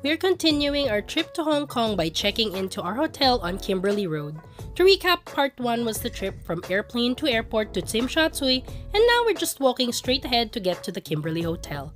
We are continuing our trip to Hong Kong by checking into our hotel on Kimberley Road. To recap, part 1 was the trip from airplane to airport to Tsim, Tsui, and now we're just walking straight ahead to get to the Kimberley Hotel.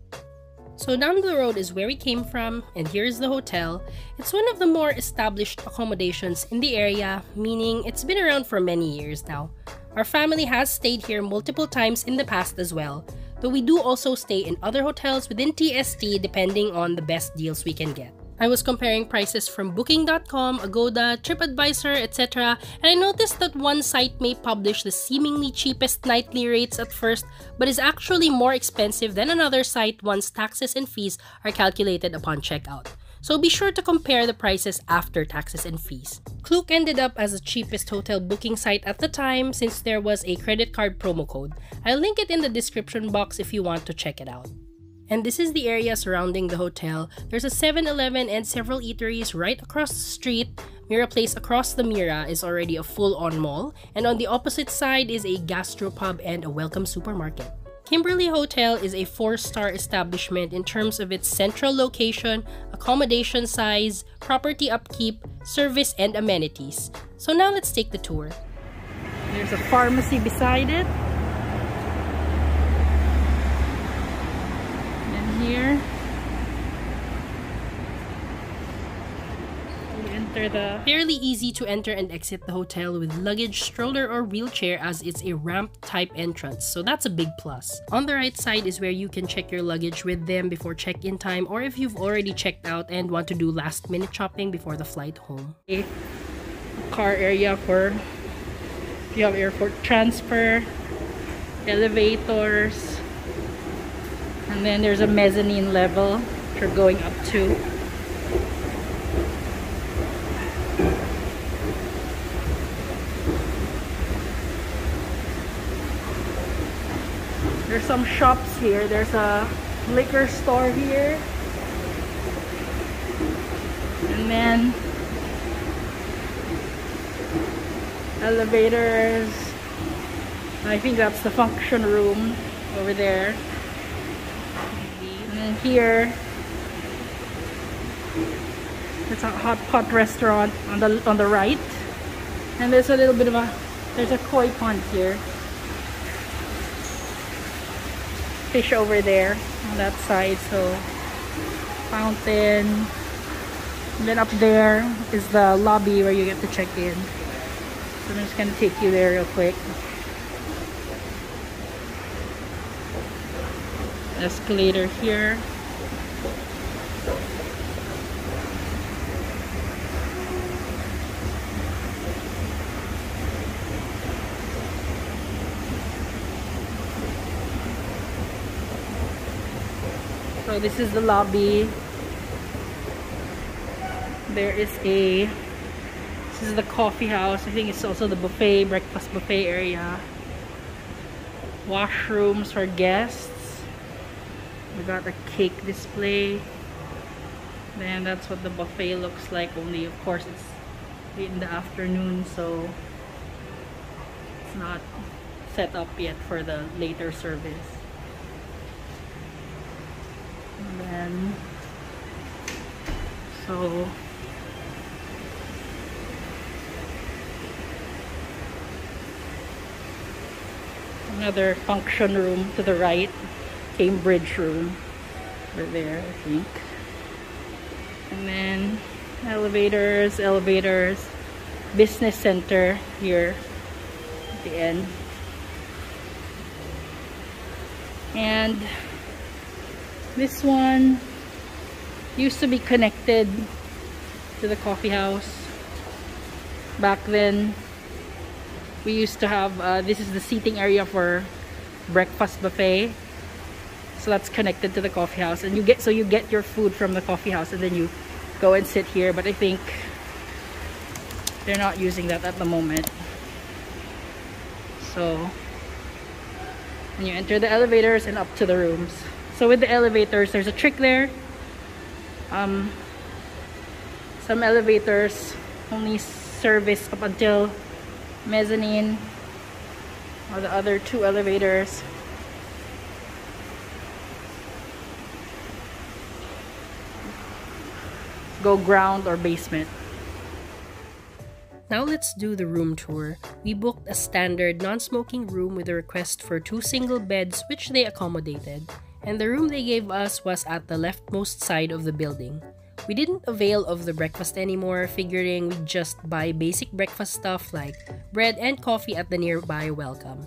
So down the road is where we came from, and here is the hotel. It's one of the more established accommodations in the area, meaning it's been around for many years now. Our family has stayed here multiple times in the past as well, though we do also stay in other hotels within TST depending on the best deals we can get. I was comparing prices from Booking.com, Agoda, TripAdvisor, etc. and I noticed that one site may publish the seemingly cheapest nightly rates at first but is actually more expensive than another site once taxes and fees are calculated upon checkout. So be sure to compare the prices after taxes and fees. Klook ended up as the cheapest hotel booking site at the time since there was a credit card promo code. I'll link it in the description box if you want to check it out. And this is the area surrounding the hotel. There's a 7-Eleven and several eateries right across the street. Mira Place across the Mira is already a full-on mall, and on the opposite side is a gastropub and a welcome supermarket. Kimberley Hotel is a 4-star establishment in terms of its central location, accommodation size, property upkeep, service, and amenities. So now let's take the tour. There's a pharmacy beside it. And here, fairly easy to enter and exit the hotel with luggage, stroller, or wheelchair as it's a ramp-type entrance, so that's a big plus. On the right side is where you can check your luggage with them before check-in time or if you've already checked out and want to do last-minute shopping before the flight home. A car area for if you have airport transfer, elevators, and then there's a mezzanine level which you're going up to. There's some shops here. There's a liquor store here. And then elevators. I think that's the function room over there. And then here it's a hot pot restaurant on the right. And there's a little bit of there's a koi pond here. Fish over there on that side, so fountain. And then up there is the lobby where you get to check in. So I'm just gonna take you there real quick. Escalator here. So this is the lobby. This is the coffee house. I think it's also the buffet, breakfast buffet area. Washrooms for guests. We got a cake display. Then that's what the buffet looks like, only of course it's late in the afternoon, so it's not set up yet for the later service. And then, so another function room to the right, Cambridge room over there, I think. And then elevators, business center here at the end. And this one used to be connected to the coffee house. Back then, we used to have, this is the seating area for breakfast buffet. So that's connected to the coffee house. And you get your food from the coffee house and then you go and sit here. But I think they're not using that at the moment. So, and you enter the elevators and up to the rooms. So with the elevators, there's a trick there. Some elevators only service up until mezzanine, or the other 2 elevators go ground or basement. Now let's do the room tour. We booked a standard non-smoking room with a request for 2 single beds, which they accommodated, and the room they gave us was at the leftmost side of the building. We didn't avail of the breakfast anymore, figuring we'd just buy basic breakfast stuff like bread and coffee at the nearby welcome.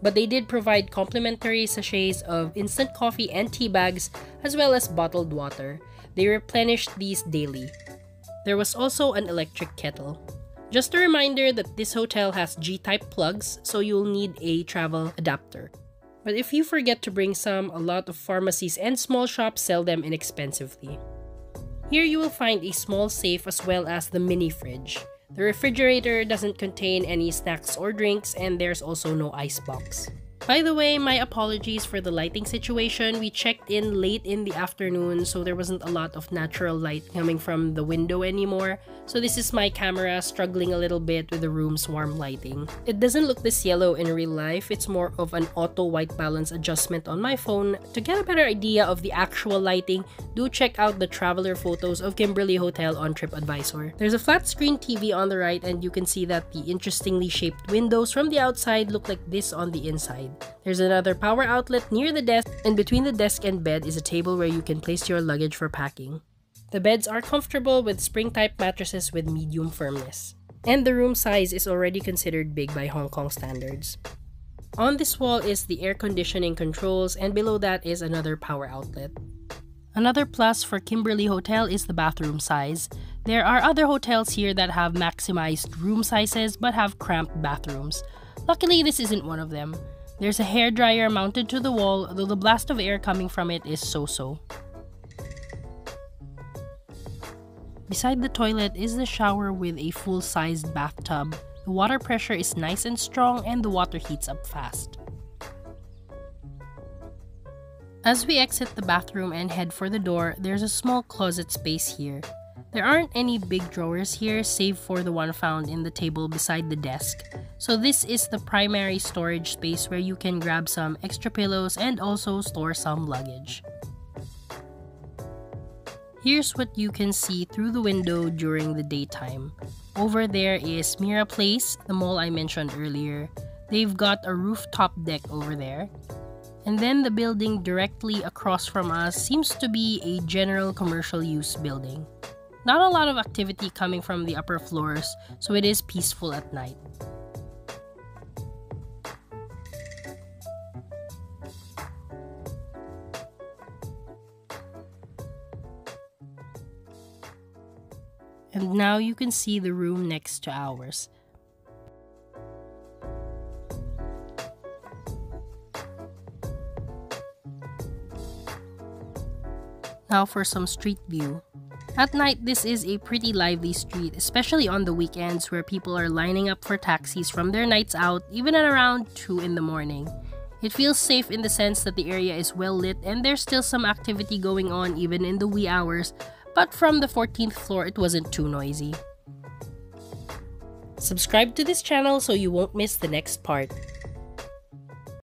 But they did provide complimentary sachets of instant coffee and tea bags, as well as bottled water. They replenished these daily. There was also an electric kettle. Just a reminder that this hotel has G-type plugs, so you'll need a travel adapter. But if you forget to bring some, a lot of pharmacies and small shops sell them inexpensively. Here you will find a small safe as well as the mini fridge. The refrigerator doesn't contain any snacks or drinks, and there's also no icebox. By the way, my apologies for the lighting situation. We checked in late in the afternoon, so there wasn't a lot of natural light coming from the window anymore. So this is my camera struggling a little bit with the room's warm lighting. It doesn't look this yellow in real life. It's more of an auto white balance adjustment on my phone. To get a better idea of the actual lighting, do check out the traveler photos of Kimberley Hotel on TripAdvisor. There's a flat screen TV on the right, and you can see that the interestingly shaped windows from the outside look like this on the inside. There's another power outlet near the desk, and between the desk and bed is a table where you can place your luggage for packing. The beds are comfortable with spring-type mattresses with medium firmness. And the room size is already considered big by Hong Kong standards. On this wall is the air conditioning controls, and below that is another power outlet. Another plus for Kimberley Hotel is the bathroom size. There are other hotels here that have maximized room sizes but have cramped bathrooms. Luckily, this isn't one of them. There's a hairdryer mounted to the wall, though the blast of air coming from it is so-so. Beside the toilet is the shower with a full-sized bathtub. The water pressure is nice and strong, and the water heats up fast. As we exit the bathroom and head for the door, there's a small closet space here. There aren't any big drawers here, save for the one found in the table beside the desk. So this is the primary storage space where you can grab some extra pillows and also store some luggage. Here's what you can see through the window during the daytime. Over there is Mira Place, the mall I mentioned earlier. They've got a rooftop deck over there. And then the building directly across from us seems to be a general commercial use building. Not a lot of activity coming from the upper floors, so it is peaceful at night. And now you can see the room next to ours. Now for some street view. At night, this is a pretty lively street, especially on the weekends where people are lining up for taxis from their nights out, even at around 2 in the morning. It feels safe in the sense that the area is well lit and there's still some activity going on even in the wee hours, but from the 14th floor it wasn't too noisy. Subscribe to this channel so you won't miss the next part.